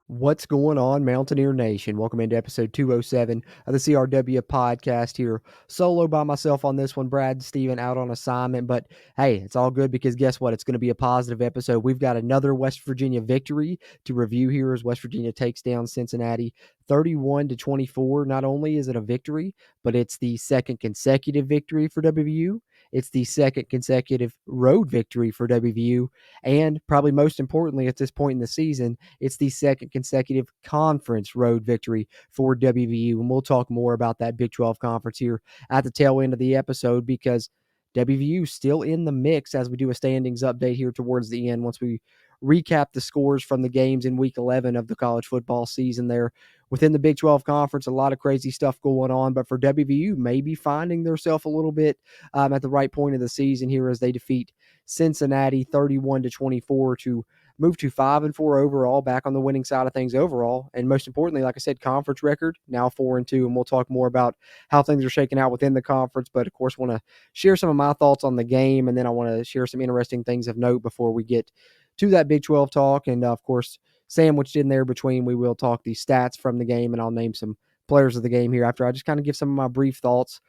What's going on, Mountaineer Nation? Welcome into episode 207 of the CRW podcast here. Solo by myself on this one. Brad and Steven out on assignment, but hey, it's all good because guess what? It's going to be a positive episode. We've got another West Virginia victory to review here as West Virginia takes down Cincinnati 31-24. Not only is it a victory, but it's the second consecutive victory for WVU. It's the second consecutive road victory for WVU. And probably most importantly at this point in the season, it's the second consecutive conference road victory for WVU. And we'll talk more about that Big 12 conference here at the tail end of the episode because WVU still in the mix as we do a standings update here towards the end once we recap the scores from the games in week 11 of the college football season there. Within the Big 12 conference, a lot of crazy stuff going on, but for WVU, maybe finding themselves a little bit at the right point of the season here as they defeat Cincinnati 31-24 to move to 5-4 overall, back on the winning side of things overall. And most importantly, like I said, conference record now 4-2. And we'll talk more about how things are shaking out within the conference. But of course, want to share some of my thoughts on the game. And then I want to share some interesting things of note before we get to that Big 12 talk. And of course, sandwiched in there between, we will talk the stats from the game, and I'll name some players of the game here after I just kind of give some of my brief thoughts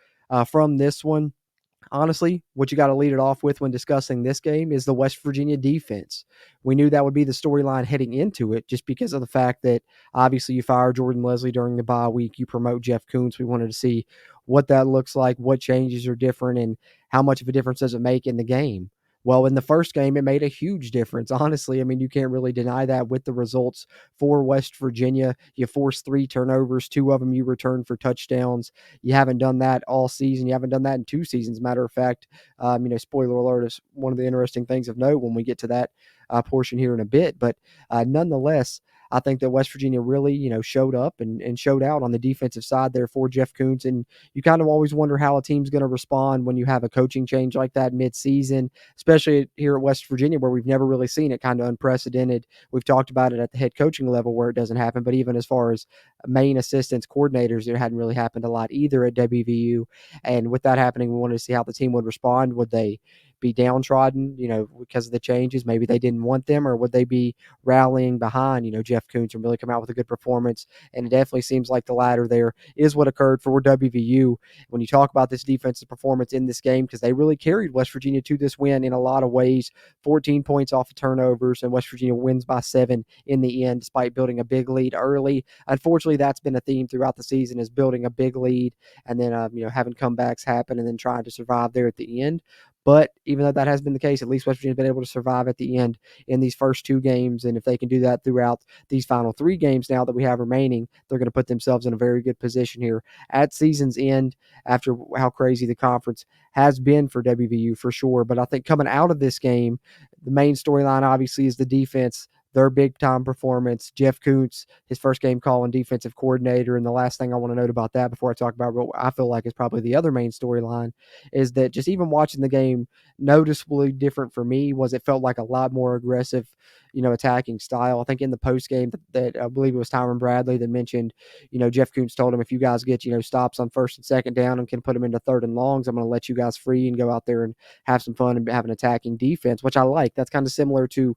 from this one. Honestly, what you got to lead it off with when discussing this game is the West Virginia defense. We knew that would be the storyline heading into it just because of the fact that obviously you fire Jordan Leslie during the bye week, you promote Jeff Kuntz. We wanted to see what that looks like, what changes are different, and how much of a difference does it make in the game. Well, in the first game, it made a huge difference. Honestly, I mean, you can't really deny that with the results for West Virginia. You forced 3 turnovers, 2 of them you returned for touchdowns. You haven't done that all season. You haven't done that in 2 seasons. Matter of fact, spoiler alert is one of the interesting things of note when we get to that portion here in a bit. But nonetheless, I think that West Virginia really, showed up and showed out on the defensive side there for Jeff Kuntz. And you kind of always wonder how a team's going to respond when you have a coaching change like that mid-season, especially here at West Virginia where we've never really seen it, kind of unprecedented. We've talked about it at the head coaching level where it doesn't happen, but even as far as main assistants, coordinators, it hadn't really happened a lot either at WVU. And with that happening, we wanted to see how the team would respond. Would they be downtrodden, because of the changes? Maybe they didn't want them, or would they be rallying behind, Jeff Kuntz and really come out with a good performance? And it definitely seems like the latter there is what occurred for WVU. When you talk about this defensive performance in this game, because they really carried West Virginia to this win in a lot of ways, 14 points off of turnovers, and West Virginia wins by 7 in the end, despite building a big lead early. Unfortunately, that's been a theme throughout the season, is building a big lead and then, having comebacks happen and then trying to survive there at the end. But even though that has been the case, at least West Virginia's been able to survive at the end in these first 2 games. And if they can do that throughout these final 3 games now that we have remaining, they're going to put themselves in a very good position here at season's end after how crazy the conference has been for WVU for sure. But I think coming out of this game, the main storyline obviously is the defense, their big-time performance. Jeff Kuntz, his first game calling defensive coordinator. And the last thing I want to note about that before I talk about what I feel like is probably the other main storyline is that just even watching the game, noticeably different for me was it felt like a lot more aggressive, attacking style. I think in the post game that I believe it was Tyron Bradley that mentioned, Jeff Kuntz told him, if you guys get, stops on 1st and 2nd down and can put them into 3rd and longs, I'm going to let you guys free and go out there and have some fun and have an attacking defense, which I like. That's kind of similar to,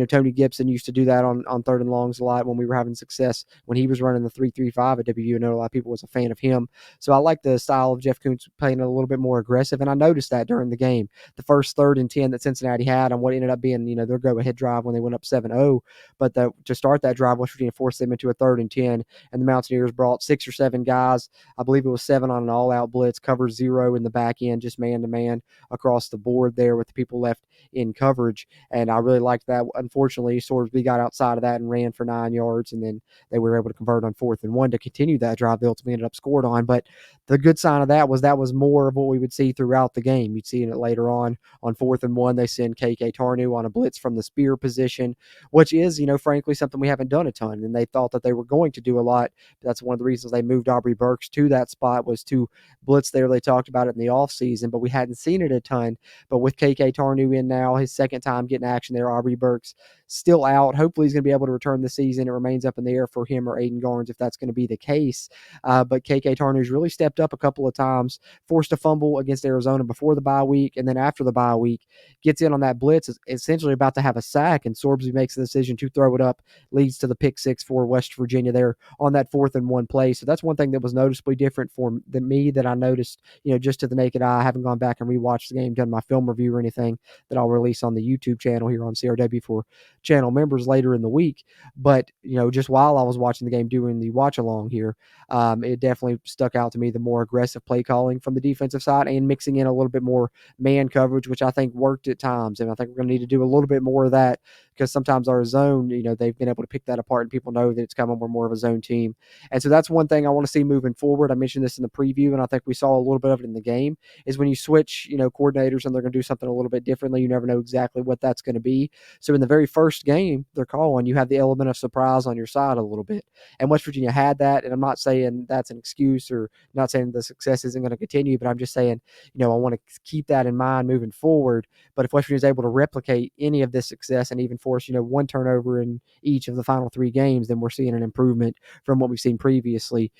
Tony Gibson used to do that on 3rd and longs a lot when we were having success when he was running the 3-3-5 at WVU. I know a lot of people was a fan of him. So I like the style of Jeff Kuntz playing a little bit more aggressive, and I noticed that during the game. The first 3rd and 10 that Cincinnati had on what ended up being, their go-ahead drive when they went up 7-0. But to start that drive, West Virginia forced them into a 3rd and 10, and the Mountaineers brought 6 or 7 guys. I believe it was 7 on an all-out blitz, cover 0 in the back end, just man-to-man across the board there with the people left in coverage. And I really liked that. Unfortunately, Sorsby got outside of that and ran for 9 yards, and then they were able to convert on 4th and 1 to continue that drive they ultimately ended up scored on. But the good sign of that was more of what we would see throughout the game. You'd see it later on 4th and 1, they send KK Tarnew on a blitz from the spear position, which is, frankly, something we haven't done a ton. And they thought that they were going to do a lot. That's one of the reasons they moved Aubrey Burks to that spot, was to blitz there. They talked about it in the offseason, but we hadn't seen it a ton. But with KK Tarnew in now, his 2nd time getting action there, Aubrey Burks still out. Hopefully he's going to be able to return this season. It remains up in the air for him or Aiden Garnes if that's going to be the case. But KK Tarnew's really stepped up a couple of times, forced a fumble against Arizona before the bye week, and then after the bye week, gets in on that blitz, is essentially about to have a sack, and Orbsby makes the decision to throw it up, leads to the pick six for West Virginia there on that 4th-and-1 play. So that's one thing that was noticeably different than me that I noticed, just to the naked eye. I haven't gone back and rewatched the game, done my film review or anything that I'll release on the YouTube channel here on CRW for channel members later in the week. But, just while I was watching the game, doing the watch along here, it definitely stuck out to me, the more aggressive play calling from the defensive side and mixing in a little bit more man coverage, which I think worked at times. And I think we're going to need to do a little bit more of that, because sometimes our zone, they've been able to pick that apart and people know that it's coming, we're more of a zone team. And so that's one thing I want to see moving forward. I mentioned this in the preview, and I think we saw a little bit of it in the game, is when you switch, coordinators and they're going to do something a little bit differently, you never know exactly what that's going to be. So in the very first game they're calling, you have the element of surprise on your side a little bit. And West Virginia had that, and I'm not saying that's an excuse, or not saying the success isn't going to continue, but I'm just saying, I want to keep that in mind moving forward. But if West Virginia is able to replicate any of this success and even force, one turnover in each of the final 3 games, then we're seeing an improvement from what we've seen previously.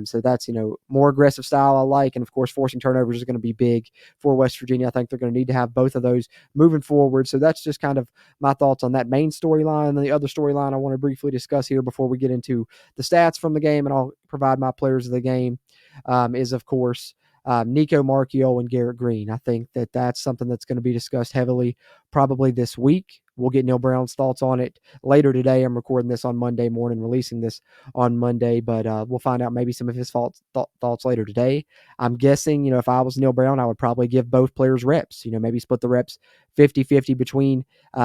So that's, more aggressive style I like. And of course, forcing turnovers is going to be big for West Virginia. I think they're going to need to have both of those moving forward. So that's just kind of my thoughts on that main storyline. And the other storyline I want to briefly discuss here before we get into the stats from the game, and I'll provide my players of the game, is of course Nico Marchiol and Garrett Green. I think that that's something that's going to be discussed heavily probably this week. We'll get Neil Brown's thoughts on it later today. I'm recording this on Monday morning, releasing this on Monday, but we'll find out maybe some of his thoughts later today. I'm guessing, if I was Neil Brown, I would probably give both players reps, maybe split the reps 50-50 between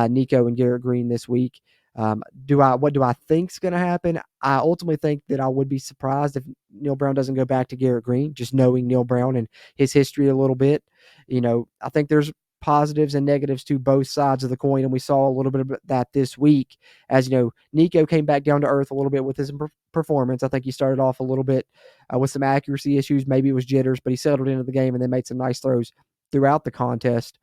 Nico and Garrett Green this week. What do I think's going to happen? I ultimately think that I would be surprised if Neil Brown doesn't go back to Garrett Green, just knowing Neil Brown and his history a little bit. I think there's positives and negatives to both sides of the coin, and we saw a little bit of that this week. As Nico came back down to earth a little bit with his performance. I think he started off a little bit with some accuracy issues. Maybe it was jitters, but he settled into the game and then made some nice throws throughout the contest.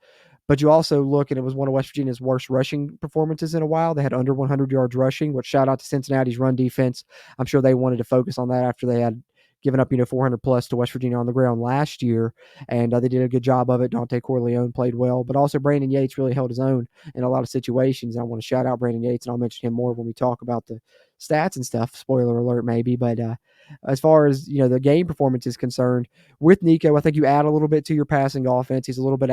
But you also look, and it was one of West Virginia's worst rushing performances in a while. They had under 100 yards rushing, which shout out to Cincinnati's run defense. I'm sure they wanted to focus on that after they had given up, 400 plus to West Virginia on the ground last year. And they did a good job of it. Dante Corleone played well, but also Brandon Yates really held his own in a lot of situations. I want to shout out Brandon Yates, and I'll mention him more when we talk about the stats and stuff. Spoiler alert, maybe. But as far as, the game performance is concerned, with Nico, I think you add a little bit to your passing offense. He's a little bit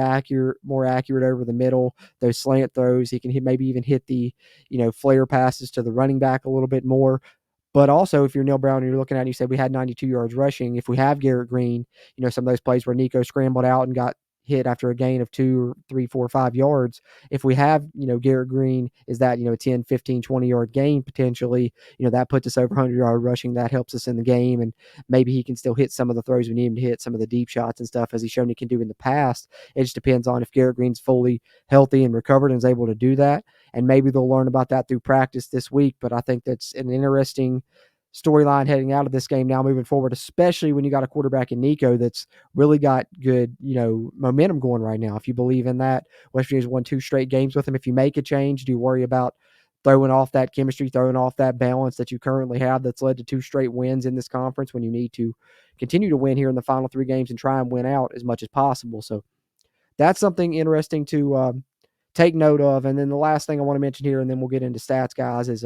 more accurate over the middle, those slant throws. He can maybe even hit the, flare passes to the running back a little bit more. But also, if you're Neil Brown and you're looking at it, you said we had 92 yards rushing. If we have Garrett Green, some of those plays where Nico scrambled out and got hit after a gain of 2 or 3, 4, 5 yards. If we have, Garrett Green, is that, 10, 15, 20-yard gain potentially, that puts us over 100-yard rushing. That helps us in the game, and maybe he can still hit some of the throws we need him to hit, some of the deep shots and stuff, as he's shown he can do in the past. It just depends on if Garrett Green's fully healthy and recovered and is able to do that. And maybe they'll learn about that through practice this week. But I think that's an interesting storyline heading out of this game now moving forward, especially when you got a quarterback in Nico that's really got good, momentum going right now. If you believe in that, West Virginia's won 2 straight games with him. If you make a change, do you worry about throwing off that chemistry, throwing off that balance that you currently have that's led to 2 straight wins in this conference, when you need to continue to win here in the final 3 games and try and win out as much as possible? So that's something interesting to take note of. And then the last thing I want to mention here, and then we'll get into stats, guys, is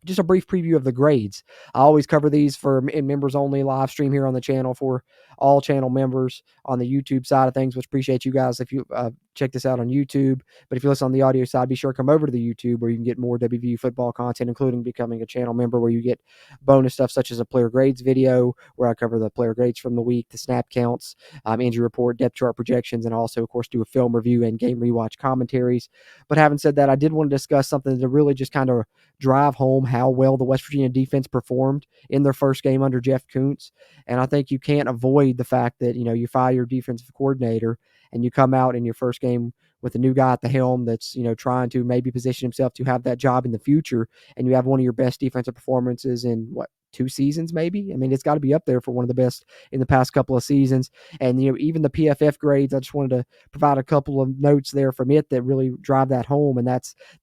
just a brief preview of the grades. I always cover these in members only live stream here on the channel for all channel members on the YouTube side of things, which appreciate you guys if you check this out on YouTube. But if you listen on the audio side, be sure to come over to the YouTube where you can get more WVU football content, including becoming a channel member, where you get bonus stuff such as a player grades video where I cover the player grades from the week, the snap counts, injury report, depth chart projections, and also, of course, do a film review and game rewatch commentaries. But having said that, I did want to discuss something to really just kind of drive home how well the West Virginia defense performed in their first game under Jeff Kuntz. And I think you can't avoid the fact that, you fire your defensive coordinator and you come out in your first game with a new guy at the helm that's, trying to maybe position himself to have that job in the future. And you have one of your best defensive performances in 2 seasons, maybe. I mean, it's got to be up there for one of the best in the past couple of seasons. And, even the PFF grades, I just wanted to provide a couple of notes there from it that really drive that home. And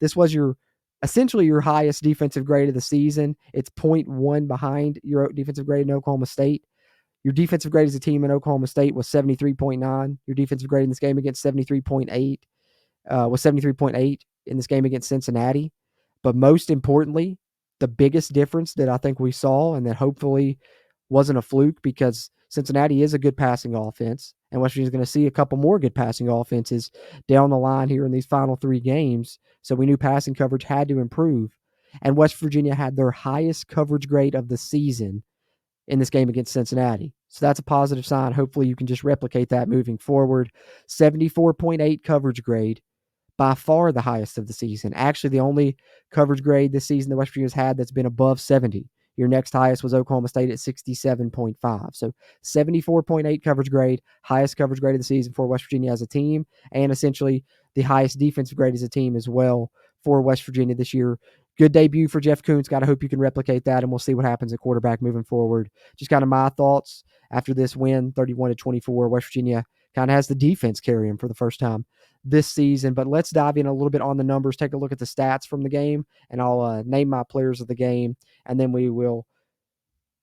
this was essentially your highest defensive grade of the season. It's 0.1 behind your defensive grade in Oklahoma State. Your defensive grade as a team in Oklahoma State was 73.9. Your defensive grade in this game against 73.8 was 73.8. in this game against Cincinnati. But most importantly, the biggest difference that I think we saw, and that hopefully wasn't a fluke, because Cincinnati is a good passing offense, and West Virginia's going to see a couple more good passing offenses down the line here in these final 3 games. So we knew passing coverage had to improve. And West Virginia had their highest coverage grade of the season in this game against Cincinnati. So that's a positive sign. Hopefully you can just replicate that moving forward. 74.8 coverage grade, by far the highest of the season. Actually, the only coverage grade this season that West Virginia's had that's been above 70. Your next highest was Oklahoma State at 67.5. So 74.8 coverage grade, highest coverage grade of the season for West Virginia as a team, and essentially the highest defensive grade as a team as well for West Virginia this year. Good debut for Jeff Kuntz. Got to hope you can replicate that, and we'll see what happens at quarterback moving forward. Just kind of my thoughts after this win, 31-24. West Virginia kind of has the defense carry him for the first time this season. But let's dive in a little bit on the numbers, take a look at the stats from the game, and I'll name my players of the game, and then we will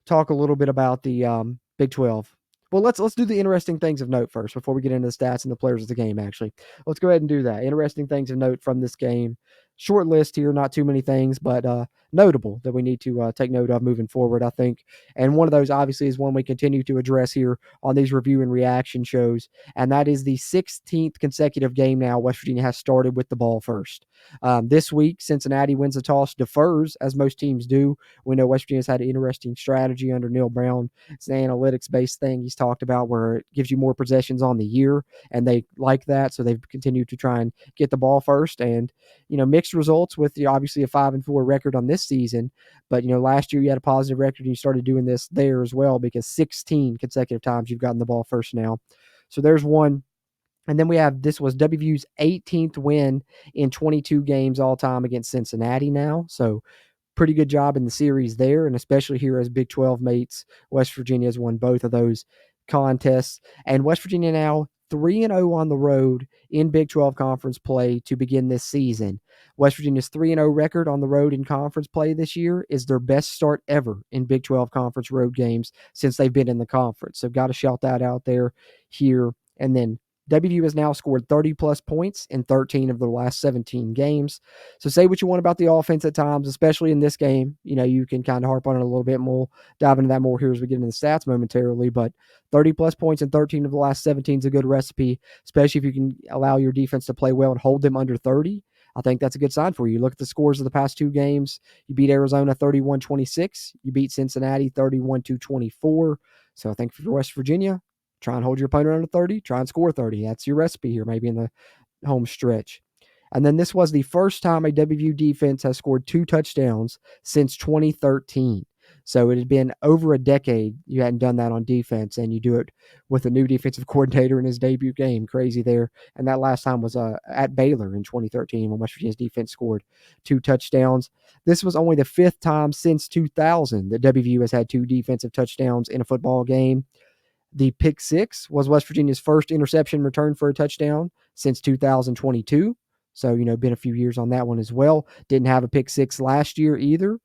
talk a little bit about the Big 12. Well, let's do the interesting things of note first before we get into the stats and the players of the game, actually. Let's go ahead and do that. Interesting things of note from this game. Short list here, not too many things, but notable that we need to take note of moving forward, I think. And one of those, obviously, is one we continue to address here on these review and reaction shows, and that is the 16th consecutive game now West Virginia has started with the ball first. This week, Cincinnati wins the toss, defers, as most teams do. We know West Virginia's had an interesting strategy under Neil Brown. It's an analytics-based thing he's talked about where it gives you more possessions on the year, and they like that, so they've continued to try and get the ball first. And, mixed results with obviously a 5-4 record on this season. But, last year you had a positive record and you started doing this there as well, because 16 consecutive times you've gotten the ball first now. So there's one. And then this was WVU's 18th win in 22 games all time against Cincinnati now. So pretty good job in the series there, and especially here as Big 12 mates. West Virginia has won both of those contests. And West Virginia now 3-0 on the road in Big 12 conference play to begin this season. West Virginia's 3-0 record on the road in conference play this year is their best start ever in Big 12 conference road games since they've been in the conference. So got to shout that out there here. And then WVU has now scored 30-plus points in 13 of the last 17 games. So say what you want about the offense at times, especially in this game. You can kind of harp on it a little bit, and we'll dive into that more here as we get into the stats momentarily. But 30-plus points in 13 of the last 17 is a good recipe, especially if you can allow your defense to play well and hold them under 30. I think that's a good sign for you. Look at the scores of the past 2 games. You beat Arizona 31-26. You beat Cincinnati 31-24. So I think for West Virginia, try and hold your opponent under 30. Try and score 30. That's your recipe here, maybe in the home stretch. And then this was the first time a WVU defense has scored 2 touchdowns since 2013. So it had been over a decade you hadn't done that on defense, and you do it with a new defensive coordinator in his debut game. Crazy there. And that last time was at Baylor in 2013 when West Virginia's defense scored 2 touchdowns. This was only the 5th time since 2000 that WVU has had 2 defensive touchdowns in a football game. The pick six was West Virginia's first interception return for a touchdown since 2022. So, been a few years on that one as well. Didn't have a pick six last year either,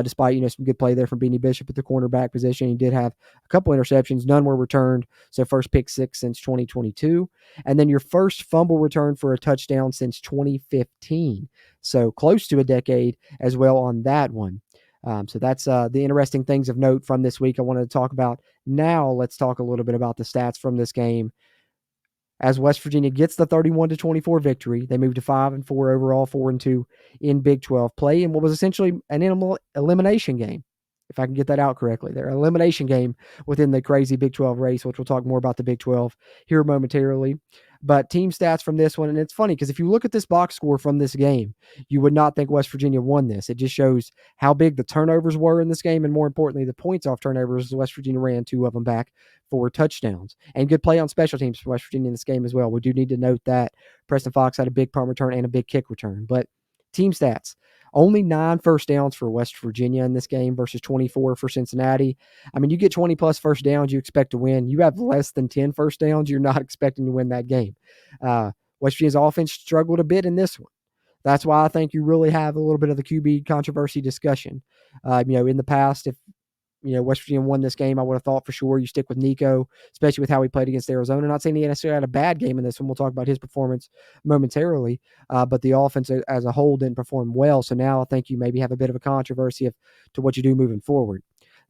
despite, some good play there from Beanie Bishop at the cornerback position. He did have a couple interceptions. None were returned. So first pick six since 2022. And then your first fumble return for a touchdown since 2015. So close to a decade as well on that one. So that's the interesting things of note from this week I wanted to talk about. Now let's talk a little bit about the stats from this game. As West Virginia gets the 31-24 victory, they move to 5-4 overall, 4-2 in Big 12 play, in what was essentially an elimination game, if I can get that out correctly. Their elimination game within the crazy Big 12 race, which we'll talk more about the Big 12 here momentarily. But team stats from this one, and it's funny because if you look at this box score from this game, you would not think West Virginia won this. It just shows how big the turnovers were in this game, and more importantly, the points off turnovers. West Virginia ran 2 of them back for touchdowns. And good play on special teams for West Virginia in this game as well. We do need to note that Preston Fox had a big punt return and a big kick return. But team stats, only 9 first downs for West Virginia in this game versus 24 for Cincinnati. I mean, you get 20-plus first downs, you expect to win. You have less than 10 first downs, you're not expecting to win that game. West Virginia's offense struggled a bit in this one. That's why I think you really have a little bit of the QB controversy discussion. In the past, if West Virginia won this game. I would have thought for sure you stick with Nico, especially with how he played against Arizona. Not saying he necessarily had a bad game in this one. We'll talk about his performance momentarily, but the offense as a whole didn't perform well. So now I think you maybe have a bit of a controversy to what you do moving forward.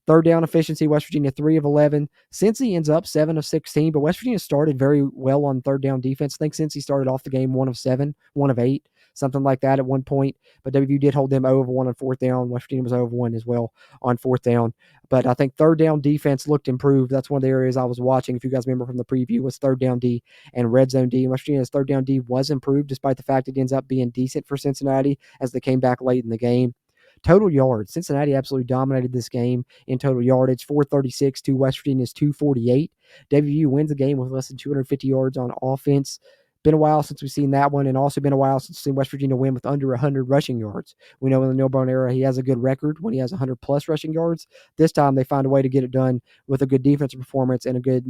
Third down efficiency, West Virginia 3 of 11. Cincy ends up 7 of 16, but West Virginia started very well on third down defense. I think Cincy started off the game 1 of 7, 1 of 8, something like that at one point. But WVU did hold them 0 of 1 on fourth down. West Virginia was 0 of 1 as well on fourth down. But I think third down defense looked improved. That's one of the areas I was watching, if you guys remember from the preview, was third down D and red zone D. And West Virginia's third down D was improved despite the fact it ends up being decent for Cincinnati as they came back late in the game. Total yards, Cincinnati absolutely dominated this game in total yardage, 436 to West Virginia's 248. WVU wins the game with less than 250 yards on offense. Been a while since we've seen that one, and also been a while since we've seen West Virginia win with under 100 rushing yards. We know in the Neil Brown era he has a good record when he has 100-plus rushing yards. This time they find a way to get it done with a good defensive performance and a good,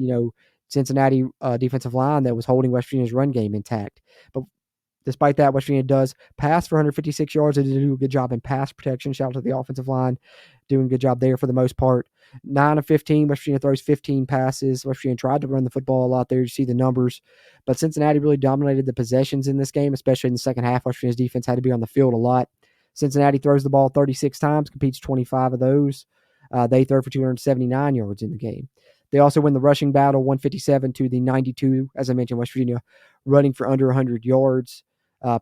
Cincinnati defensive line that was holding West Virginia's run game intact. But despite that, West Virginia does pass for 156 yards. They do a good job in pass protection. Shout out to the offensive line, doing a good job there for the most part. 9 of 15, West Virginia throws 15 passes. West Virginia tried to run the football a lot there. You see the numbers. But Cincinnati really dominated the possessions in this game, especially in the second half. West Virginia's defense had to be on the field a lot. Cincinnati throws the ball 36 times, competes 25 of those. They throw for 279 yards in the game. They also win the rushing battle, 157 to the 92. As I mentioned, West Virginia running for under 100 yards.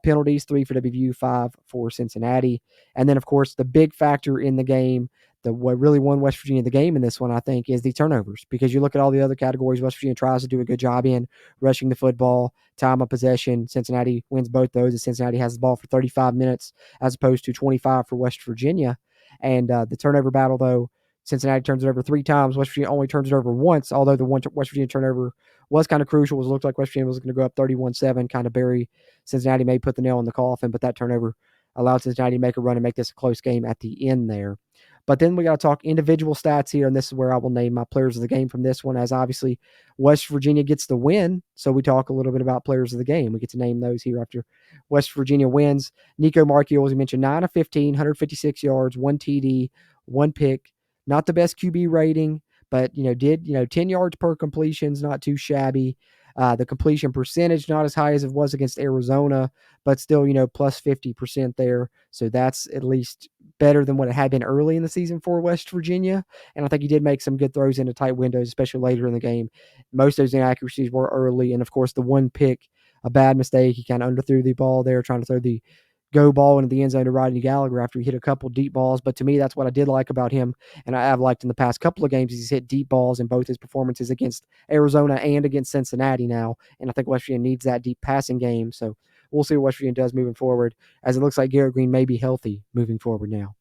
Penalties, 3 for WVU, 5 for Cincinnati. And then, of course, the big factor in the game, what really won West Virginia the game in this one, I think, is the turnovers. Because you look at all the other categories West Virginia tries to do a good job in, rushing the football, time of possession. Cincinnati wins both those, as Cincinnati has the ball for 35 minutes as opposed to 25 for West Virginia. And the turnover battle, though, Cincinnati turns it over 3 times. West Virginia only turns it over once, although the one West Virginia turnover was kind of crucial. It looked like West Virginia was going to go up 31-7, kind of bury Cincinnati, may put the nail in the coffin, but that turnover allowed Cincinnati to make a run and make this a close game at the end there. But then we got to talk individual stats here, and this is where I will name my players of the game from this one, as obviously West Virginia gets the win, so we talk a little bit about players of the game. We get to name those here after West Virginia wins. Nico Marchiol, as we mentioned, 9 of 15, 156 yards, 1 TD, 1 pick. Not the best QB rating, but, did 10 yards per completions, not too shabby. The completion percentage, not as high as it was against Arizona, but still, plus 50% there. So that's at least better than what it had been early in the season for West Virginia. And I think he did make some good throws into tight windows, especially later in the game. Most of those inaccuracies were early. And of course, the one pick, a bad mistake. He kind of underthrew the ball there, trying to throw the go ball into the end zone to Rodney Gallagher after he hit a couple deep balls. But to me, that's what I did like about him. And I have liked in the past couple of games, he's hit deep balls in both his performances against Arizona and against Cincinnati now. And I think West Virginia needs that deep passing game. So we'll see what West Virginia does moving forward, as it looks like Garrett Green may be healthy moving forward now.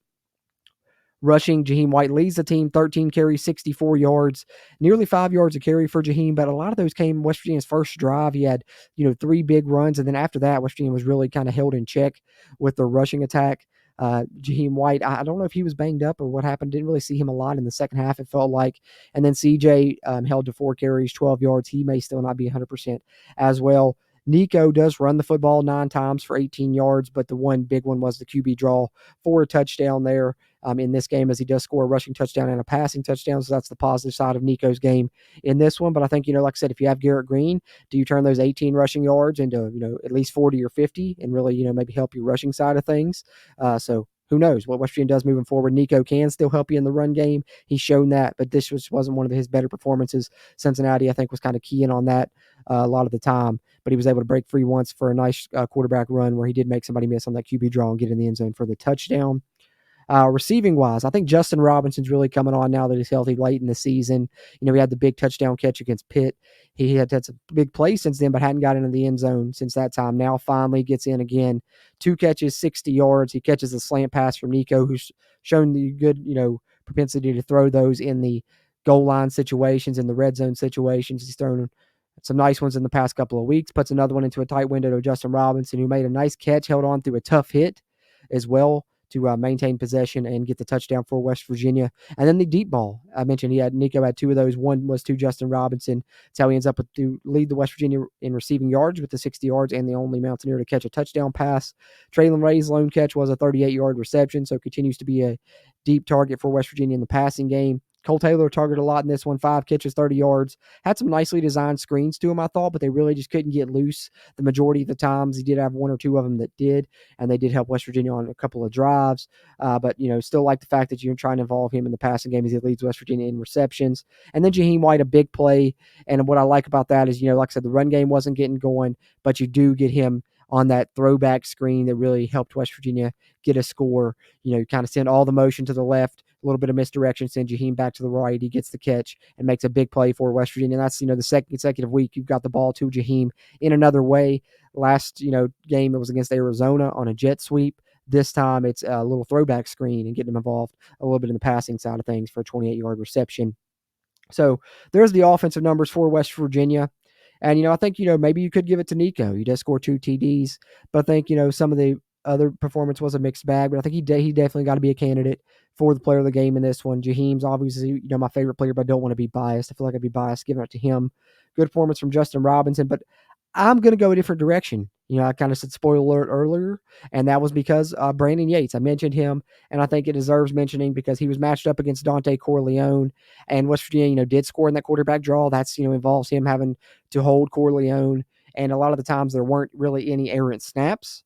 Rushing, Jaheim White leads the team, 13 carries, 64 yards, nearly 5 yards a carry for Jaheim, but a lot of those came West Virginia's first drive. He had, 3 big runs, and then after that, West Virginia was really kind of held in check with the rushing attack. Jaheim White, I don't know if he was banged up or what happened. Didn't really see him a lot in the second half, it felt like. And then CJ held to 4 carries, 12 yards. He may still not be 100% as well. Nico does run the football 9 times for 18 yards, but the one big one was the QB draw for a touchdown there in this game, as he does score a rushing touchdown and a passing touchdown. So that's the positive side of Nico's game in this one. But I think, like I said, if you have Garrett Green, do you turn those 18 rushing yards into, at least 40 or 50 and really, maybe help your rushing side of things? So who knows what West Virginia does moving forward. Nico can still help you in the run game. He's shown that, but this wasn't one of his better performances. Cincinnati, I think, was kind of keying on that a lot of the time, but he was able to break free once for a nice quarterback run where he did make somebody miss on that QB draw and get in the end zone for the touchdown. Receiving wise, I think Justin Robinson's really coming on now that he's healthy late in the season. He had the big touchdown catch against Pitt. He had some big plays since then, but hadn't got into the end zone since that time. Now finally gets in again. 2 catches, 60 yards. He catches a slant pass from Nico, who's shown the good, propensity to throw those in the goal line situations, in the red zone situations. He's thrown some nice ones in the past couple of weeks. Puts another one into a tight window to Justin Robinson, who made a nice catch, held on through a tough hit as well to maintain possession and get the touchdown for West Virginia. And then the deep ball. I mentioned Nico had 2 of those. One was to Justin Robinson. That's how he ends up to lead the West Virginia in receiving yards with the 60 yards and the only Mountaineer to catch a touchdown pass. Traylon Ray's lone catch was a 38-yard reception, so continues to be a deep target for West Virginia in the passing game. Cole Taylor targeted a lot in this one, 5 catches, 30 yards. Had some nicely designed screens to him, I thought, but they really just couldn't get loose the majority of the times. He did have 1 or 2 of them that did, and they did help West Virginia on a couple of drives. But, still like the fact that you're trying to involve him in the passing game as he leads West Virginia in receptions. And then Jaheim White, a big play. And what I like about that is, like I said, the run game wasn't getting going, but you do get him on that throwback screen that really helped West Virginia get a score. Kind of send all the motion to the left, a little bit of misdirection, send Jaheim back to the right. He gets the catch and makes a big play for West Virginia. And that's, the second consecutive week you've got the ball to Jaheim in another way. Last, game, it was against Arizona on a jet sweep. This time it's a little throwback screen and getting him involved a little bit in the passing side of things for a 28-yard reception. So there's the offensive numbers for West Virginia. And, I think, maybe you could give it to Nico. He does score 2 TDs, but I think, some of the other performance was a mixed bag, but I think he definitely got to be a candidate for the player of the game in this one. Jaheim's obviously, my favorite player, but I don't want to be biased. I feel like I'd be biased giving it to him. Good performance from Justin Robinson, but I'm going to go a different direction. I kind of said spoiler alert earlier, and that was because Brandon Yates. I mentioned him, and I think it deserves mentioning because he was matched up against Dante Corleone, and West Virginia, did score in that quarterback draw. That's, involves him having to hold Corleone, and a lot of the times there weren't really any errant snaps.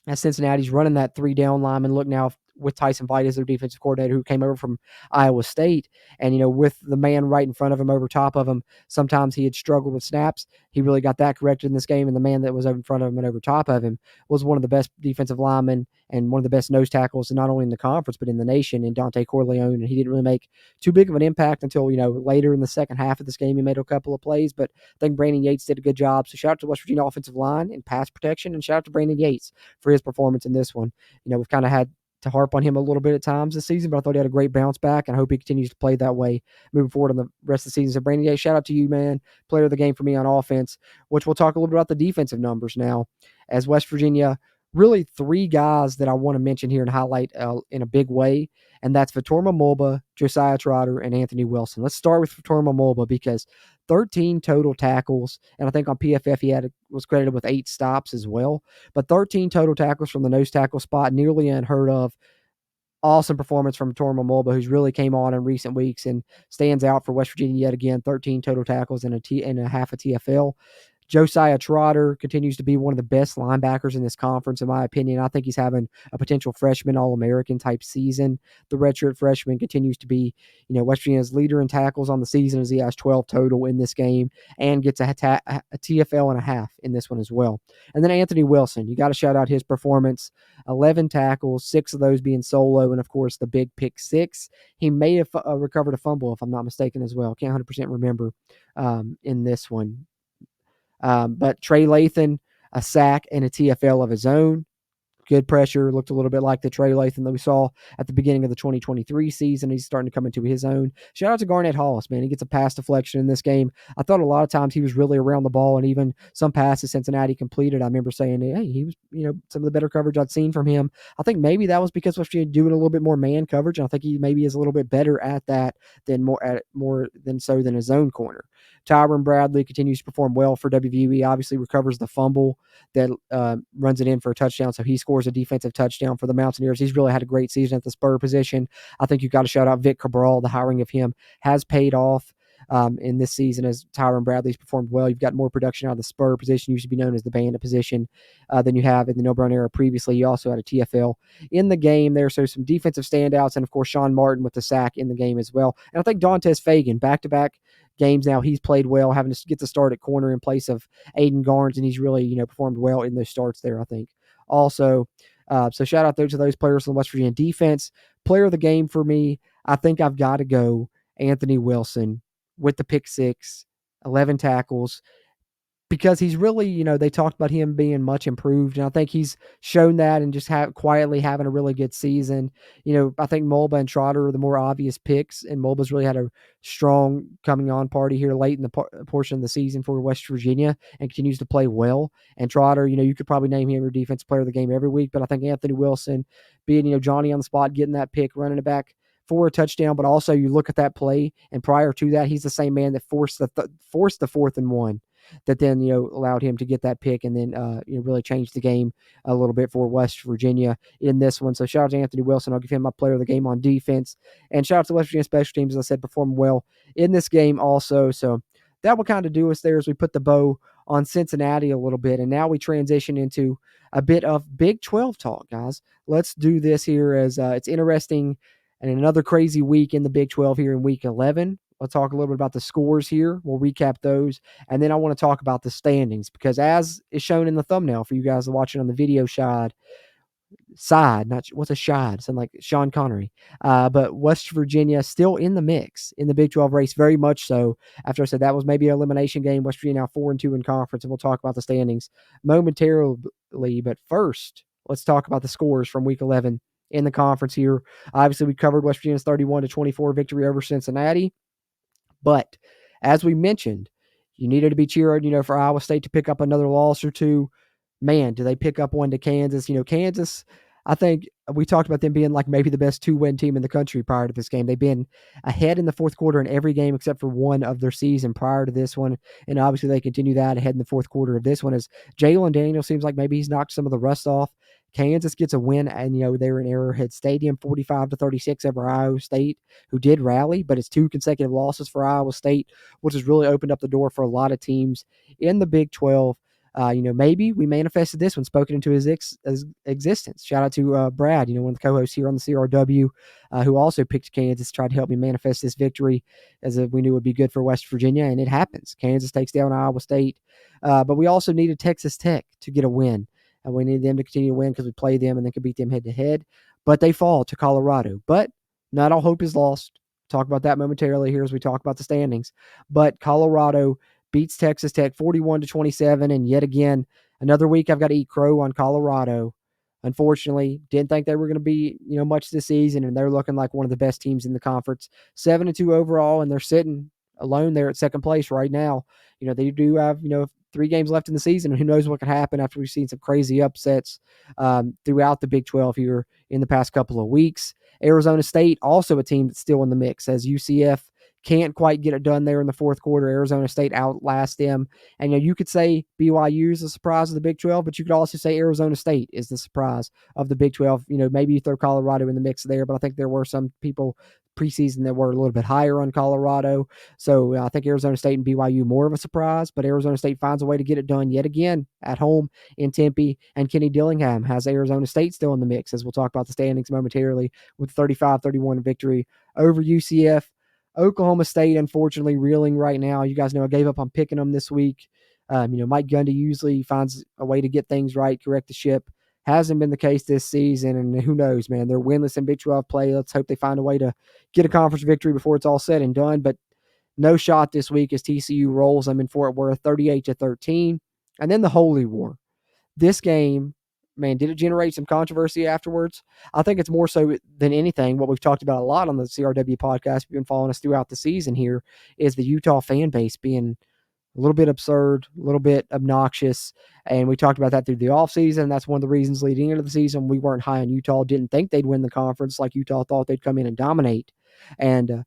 As Cincinnati's running that 3-down lineman look now with Tyson Vite as their defensive coordinator, who came over from Iowa State. And, with the man right in front of him, over top of him, sometimes he had struggled with snaps. He really got that corrected in this game. And the man that was over in front of him and over top of him was one of the best defensive linemen and one of the best nose tackles, not only in the conference, but in the nation, in Dante Corleone. And he didn't really make too big of an impact until, later in the second half of this game, he made a couple of plays. But I think Brandon Yates did a good job. So shout out to West Virginia offensive line and pass protection, and shout out to Brandon Yates for his performance in this one. We've kind of had to harp on him a little bit at times this season, but I thought he had a great bounce back, and I hope he continues to play that way moving forward on the rest of the season. So, Brandon Yates, shout out to you, man. Player of the game for me on offense, which we'll talk a little bit about the defensive numbers now. As West Virginia, really 3 guys that I want to mention here and highlight in a big way, and that's Vitorma Mulba, Josiah Trotter, and Anthony Wilson. Let's start with Vitorma Mulba because 13 total tackles, and I think on PFF he was credited with 8 stops as well, but 13 total tackles from the nose tackle spot, nearly unheard of. Awesome performance from Vitorma Mulba, who's really came on in recent weeks and stands out for West Virginia yet again. 13 total tackles and a half a TFL. Josiah Trotter continues to be one of the best linebackers in this conference, in my opinion. I think he's having a potential freshman All-American type season. The redshirt freshman continues to be, West Virginia's leader in tackles on the season, as he has 12 total in this game and gets a TFL and a half in this one as well. And then Anthony Wilson, you got to shout out his performance. 11 tackles, 6 of those being solo, and of course the big pick 6. He may have recovered a fumble, if I'm not mistaken, as well. Can't 100% remember in this one. But Trey Lathan, a sack and a TFL of his own. Good pressure. Looked a little bit like the Trey Lathan that we saw at the beginning of the 2023 season. He's starting to come into his own. Shout out to Garnett Hollis, man. He gets a pass deflection in this game. I thought a lot of times he was really around the ball, and even some passes Cincinnati completed, I remember saying, hey, he was, some of the better coverage I'd seen from him. I think maybe that was because West Virginia doing a little bit more man coverage, and I think he maybe is a little bit better at that than more than his zone corner. Tyron Bradley continues to perform well for WVU. He obviously recovers the fumble that runs it in for a touchdown, so he scores a defensive touchdown for the Mountaineers. He's really had a great season at the spur position. I think you've got to shout out Vic Cabral. The hiring of him has paid off in this season as Tyron Bradley's performed well. You've got more production out of the spur position, used to be known as the bandit position, than you have in the No Brown era previously. You also had a TFL in the game there, so some defensive standouts, and of course Sean Martin with the sack in the game as well. And I think Dantes Fagan, back-to-back games now, he's played well, having to get the start at corner in place of Aiden Garnes, and he's really performed well in those starts there, I think. Also, so shout out to those players on the West Virginia defense. Player of the game for me, I think I've got to go Anthony Wilson with the pick 6, 11 tackles, because he's really, they talked about him being much improved, and I think he's shown that and just quietly having a really good season. I think Mulba and Trotter are the more obvious picks, and Mulba's really had a strong coming on party here late in the portion of the season for West Virginia and continues to play well. And Trotter, you could probably name him your defensive player of the game every week, but I think Anthony Wilson being, Johnny on the spot, getting that pick, running it back for a touchdown, but also you look at that play, and prior to that, he's the same man that forced the 4th and 1. that then, allowed him to get that pick and then, really changed the game a little bit for West Virginia in this one. So shout out to Anthony Wilson. I'll give him my player of the game on defense. And shout out to West Virginia special teams, as I said, performed well in this game also. So that will kind of do us there as we put the bow on Cincinnati a little bit. And now we transition into a bit of Big 12 talk, guys. Let's do this here as it's interesting and another crazy week in the Big 12 here in week 11. Let's talk a little bit about the scores here. We'll recap those. And then I want to talk about the standings because as is shown in the thumbnail for you guys watching on the video what's a shide? Sound like Sean Connery. But West Virginia still in the mix in the Big 12 race, very much so. After I said that was maybe an elimination game, West Virginia now 4-2 in conference, and we'll talk about the standings momentarily. But first, let's talk about the scores from Week 11 in the conference here. Obviously, we covered West Virginia's 31-24 victory over Cincinnati. But as we mentioned, you needed to be cheering, for Iowa State to pick up another loss or two. Man, do they pick up one to Kansas? Kansas, I think we talked about them being like maybe the best 2-win team in the country prior to this game. They've been ahead in the fourth quarter in every game except for one of their season prior to this one. And obviously they continue that ahead in the fourth quarter of this one as Jalen Daniels seems like maybe he's knocked some of the rust off. Kansas gets a win, and they were in Arrowhead Stadium, 45-36 over Iowa State, who did rally, but it's 2 consecutive losses for Iowa State, which has really opened up the door for a lot of teams in the Big 12. Maybe we manifested this one, spoken into his existence. Shout out to Brad, one of the co-hosts here on the CRW, who also picked Kansas, tried to help me manifest this victory as we knew would be good for West Virginia, and it happens. Kansas takes down Iowa State, but we also needed Texas Tech to get a win, and we needed them to continue to win because we play them and then could beat them head-to-head, but they fall to Colorado. But not all hope is lost. Talk about that momentarily here as we talk about the standings, but Colorado beats Texas Tech 41-27, and yet again, another week I've got to eat crow on Colorado. Unfortunately, didn't think they were going to be, much this season, and they're looking like one of the best teams in the conference. 7-2 overall, and they're sitting alone there at second place right now. They do have, 3 games left in the season, and who knows what could happen after we've seen some crazy upsets throughout the Big 12 here in the past couple of weeks. Arizona State, also a team that's still in the mix, as UCF can't quite get it done there in the fourth quarter. Arizona State outlasts them. And you could say BYU is the surprise of the Big 12, but you could also say Arizona State is the surprise of the Big 12. Maybe you throw Colorado in the mix there, but I think there were some people preseason that were a little bit higher on Colorado. So I think Arizona State and BYU more of a surprise, but Arizona State finds a way to get it done yet again at home in Tempe. And Kenny Dillingham has Arizona State still in the mix, as we'll talk about the standings momentarily, with 35-31 victory over UCF. Oklahoma State, unfortunately, reeling right now. You guys know I gave up on picking them this week. Mike Gundy usually finds a way to get things right, correct the ship. Hasn't been the case this season, and who knows, man. They're winless in Big 12 play. Let's hope they find a way to get a conference victory before it's all said and done. But no shot this week as TCU rolls them in Fort Worth 38-13. And then the Holy War. This game, man, did it generate some controversy afterwards? I think it's more so than anything what we've talked about a lot on the CRW podcast. You've been following us throughout the season here, is the Utah fan base being a little bit absurd, a little bit obnoxious. And we talked about that through the offseason. That's one of the reasons leading into the season we weren't high on Utah, didn't think they'd win the conference like Utah thought they'd come in and dominate. And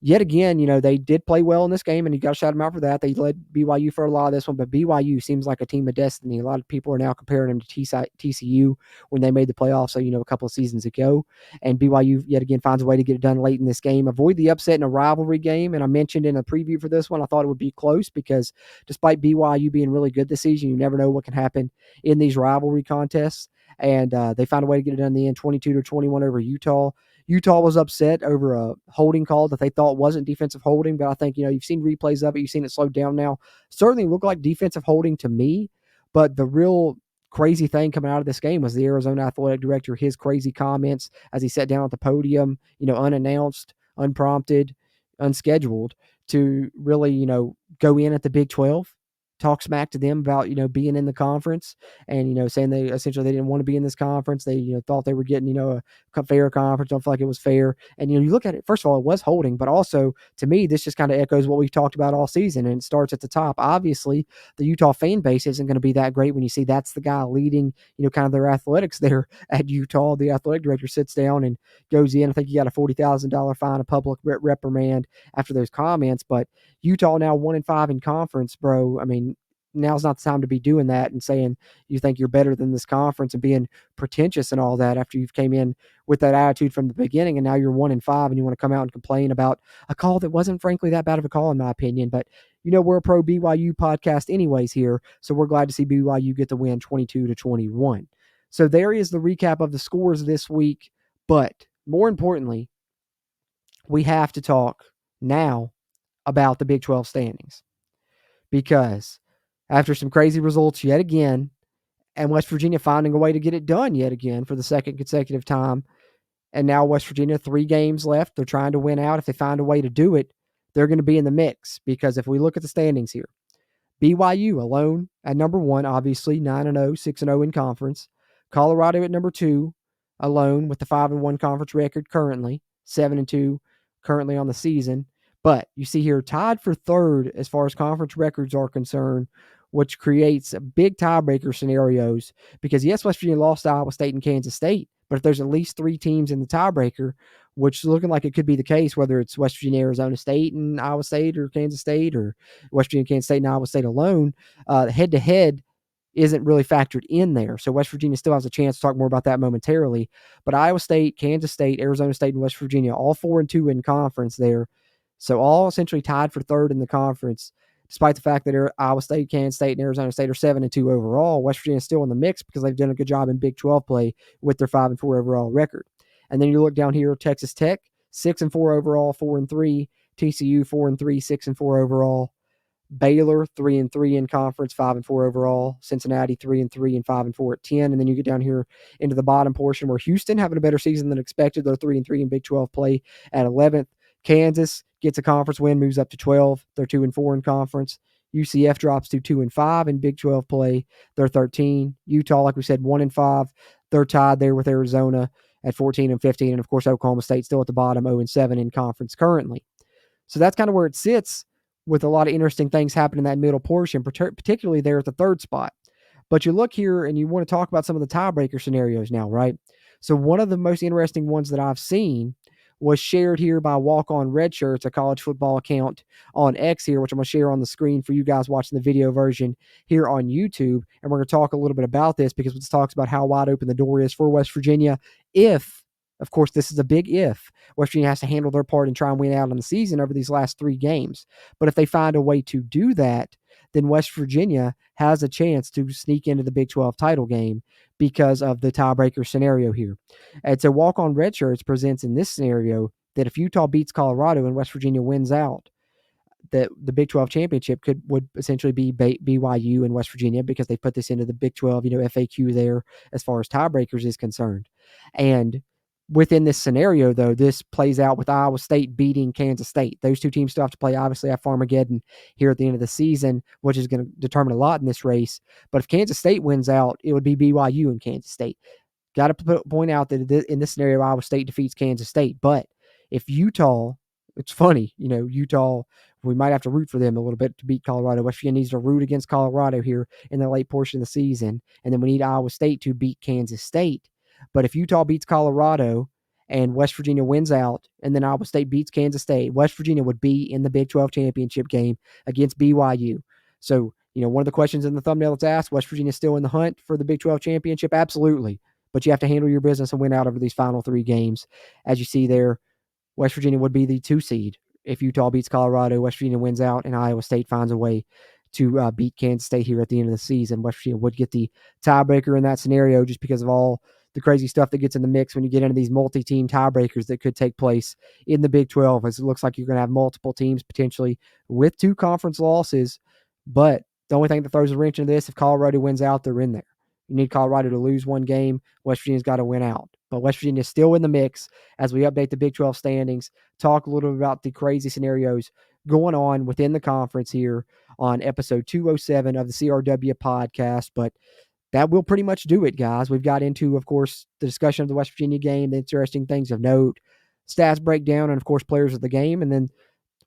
yet again, they did play well in this game, and you got to shout them out for that. They led BYU for a lot of this one, but BYU seems like a team of destiny. A lot of people are now comparing them to TCU when they made the playoffs, so, a couple of seasons ago. And BYU, yet again, finds a way to get it done late in this game. Avoid the upset in a rivalry game, and I mentioned in a preview for this one, I thought it would be close because despite BYU being really good this season, you never know what can happen in these rivalry contests. And they found a way to get it done in the end, 22-21 over Utah. Utah was upset over a holding call that they thought wasn't defensive holding, but I think, you've seen replays of it. You've seen it slowed down now. Certainly looked like defensive holding to me, but the real crazy thing coming out of this game was the Arizona athletic director, his crazy comments as he sat down at the podium, unannounced, unprompted, unscheduled, to really, go in at the Big 12. Talk smack to them about, being in the conference and, saying they didn't want to be in this conference. They, thought they were getting, a fair conference. Don't feel like it was fair. And, you look at it, first of all, it was holding, but also to me, this just kind of echoes what we've talked about all season, and it starts at the top. Obviously, the Utah fan base isn't going to be that great when you see that's the guy leading, kind of their athletics there at Utah. The athletic director sits down and goes in. I think he got a $40,000 fine, a public reprimand after those comments, but Utah now 1-5 in conference, bro. I mean, now's not the time to be doing that and saying you think you're better than this conference and being pretentious and all that after you've came in with that attitude from the beginning, and now you're 1-5 and you want to come out and complain about a call that wasn't frankly that bad of a call in my opinion. But we're a pro BYU podcast anyways here, so we're glad to see BYU get the win 22-21. So there is the recap of the scores this week, but more importantly, we have to talk now about the Big 12 standings, because after some crazy results yet again, and West Virginia finding a way to get it done yet again for the second consecutive time, and now West Virginia, 3 games left. They're trying to win out. If they find a way to do it, they're going to be in the mix, because if we look at the standings here, BYU alone at number 1, obviously 9-0, 6-0 in conference. Colorado at number 2, alone with the 5-1 conference record currently, 7-2 currently on the season. But you see here, tied for 3rd as far as conference records are concerned, which creates big tiebreaker scenarios, because yes, West Virginia lost to Iowa State and Kansas State, but if there's at least 3 teams in the tiebreaker, which is looking like it could be the case, whether it's West Virginia, Arizona State, and Iowa State, or Kansas State, or West Virginia, Kansas State, and Iowa State alone, head-to-head isn't really factored in there. So West Virginia still has a chance to talk more about that momentarily. But Iowa State, Kansas State, Arizona State, and West Virginia, all 4-2 in conference there. So all essentially tied for 3rd in the conference, despite the fact that Iowa State, Kansas State, and Arizona State are 7-2 overall. West Virginia is still in the mix because they've done a good job in Big 12 play with their 5-4 overall record. And then you look down here, Texas Tech, 6-4 overall, 4-3. TCU, 4-3, 6-4 overall. Baylor, 3-3 in conference, 5-4 overall. Cincinnati, 3-3 and 5-4 at 10. And then you get down here into the bottom portion where Houston having a better season than expected. They're 3-3 in Big 12 play at 11th. Kansas gets a conference win, moves up to 12. They're 2-4 in conference. UCF drops to 2-5 in Big 12 play. They're 13. Utah, like we said, 1-5. They're tied there with Arizona at 14-15. And of course, Oklahoma State still at the bottom, 0-7 in conference currently. So that's kind of where it sits, with a lot of interesting things happening in that middle portion, particularly there at the 3rd spot. But you look here and you want to talk about some of the tiebreaker scenarios now, right? So one of the most interesting ones that I've seen was shared here by Walk On Red Shirts, a college football account on X here, which I'm going to share on the screen for you guys watching the video version here on YouTube. And we're going to talk a little bit about this, because this talks about how wide open the door is for West Virginia if, of course, this is a big if, West Virginia has to handle their part and try and win out on the season over these last 3 games. But if they find a way to do that, then West Virginia has a chance to sneak into the Big 12 title game because of the tiebreaker scenario here. And so Walk On Red Shirts presents in this scenario that if Utah beats Colorado and West Virginia wins out, that the Big 12 championship would essentially be BYU and West Virginia, because they put this into the Big 12, FAQ there as far as tiebreakers is concerned. And within this scenario, though, this plays out with Iowa State beating Kansas State. Those 2 teams still have to play, obviously, at Farmageddon here at the end of the season, which is going to determine a lot in this race. But if Kansas State wins out, it would be BYU and Kansas State. Got to point out that in this scenario, Iowa State defeats Kansas State. But if Utah, it's funny, Utah, we might have to root for them a little bit to beat Colorado. West Virginia needs to root against Colorado here in the late portion of the season. And then we need Iowa State to beat Kansas State. But if Utah beats Colorado and West Virginia wins out, and then Iowa State beats Kansas State, West Virginia would be in the Big 12 championship game against BYU. So, one of the questions in the thumbnail that's asked, West Virginia still in the hunt for the Big 12 championship? Absolutely. But you have to handle your business and win out over these final 3 games. As you see there, West Virginia would be the 2 seed. If Utah beats Colorado, West Virginia wins out, and Iowa State finds a way to beat Kansas State here at the end of the season. West Virginia would get the tiebreaker in that scenario, just because of all the crazy stuff that gets in the mix when you get into these multi-team tiebreakers that could take place in the Big 12, as it looks like you're going to have multiple teams potentially with 2 conference losses. But the only thing that throws a wrench into this, if Colorado wins out, they're in there. You need Colorado to lose 1 game. West Virginia's got to win out. But West Virginia is still in the mix as we update the Big 12 standings, talk a little bit about the crazy scenarios going on within the conference here on episode 207 of the CRW podcast. But that will pretty much do it, guys. We've got into, of course, the discussion of the West Virginia game, the interesting things of note, stats breakdown, and, of course, players of the game. And then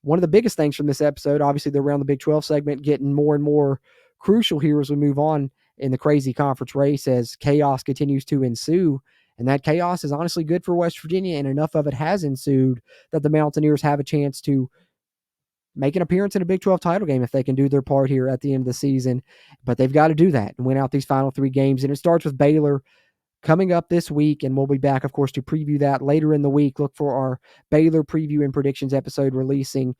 one of the biggest things from this episode, obviously, the Around the Big 12 segment getting more and more crucial here as we move on in the crazy conference race as chaos continues to ensue. And that chaos is honestly good for West Virginia, and enough of it has ensued that the Mountaineers have a chance to make an appearance in a Big 12 title game if they can do their part here at the end of the season. But they've got to do that and win out these final 3 games. And it starts with Baylor coming up this week, and we'll be back, of course, to preview that later in the week. Look for our Baylor preview and predictions episode releasing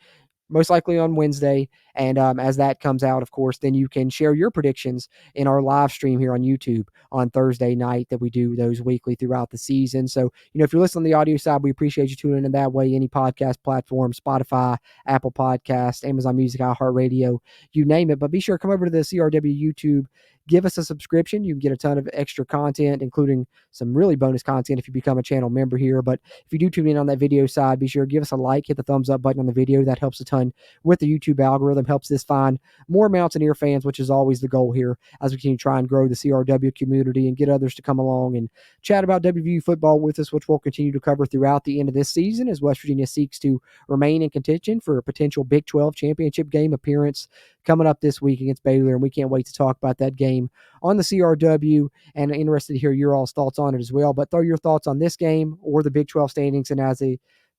most likely on Wednesday. And as that comes out, of course, then you can share your predictions in our live stream here on YouTube on Thursday night that we do those weekly throughout the season. So, if you're listening on the audio side, we appreciate you tuning in that way. Any podcast platform, Spotify, Apple Podcast, Amazon Music, iHeartRadio, you name it. But be sure to come over to the CRW YouTube. Give us a subscription. You can get a ton of extra content, including some really bonus content if you become a channel member here. But if you do tune in on that video side, be sure to give us a like, hit the thumbs up button on the video. That helps a ton with the YouTube algorithm, helps this find more Mountaineer fans, which is always the goal here as we continue to try and grow the CRW community and get others to come along and chat about WVU football with us, which we'll continue to cover throughout the end of this season as West Virginia seeks to remain in contention for a potential Big 12 championship game appearance coming up this week against Baylor, and we can't wait to talk about that game on the CRW, and interested to hear your all's thoughts on it as well. But throw your thoughts on this game or the Big 12 standings and as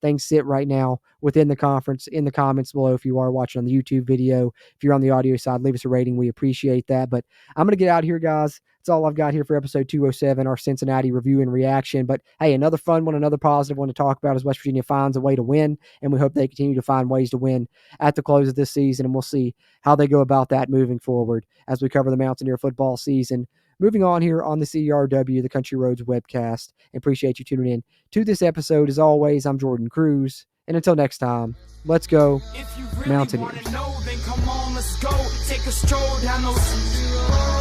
things sit right now within the conference in the comments below. If you are watching on the YouTube video, if you're on the audio side, leave us a rating. We appreciate that. But I'm going to get out of here, guys. That's all I've got here for episode 207, our Cincinnati review and reaction. But hey, another fun one, another positive one to talk about as West Virginia finds a way to win, and we hope they continue to find ways to win at the close of this season, and we'll see how they go about that moving forward as we cover the Mountaineer football season. Moving on here on the CRW, the Country Roads Webcast. I appreciate you tuning in to this episode. As always, I'm Jordan Cruz. And until next time, let's go, Mountaineers. If you really wanna know, then come on, let's go. Take a stroll down those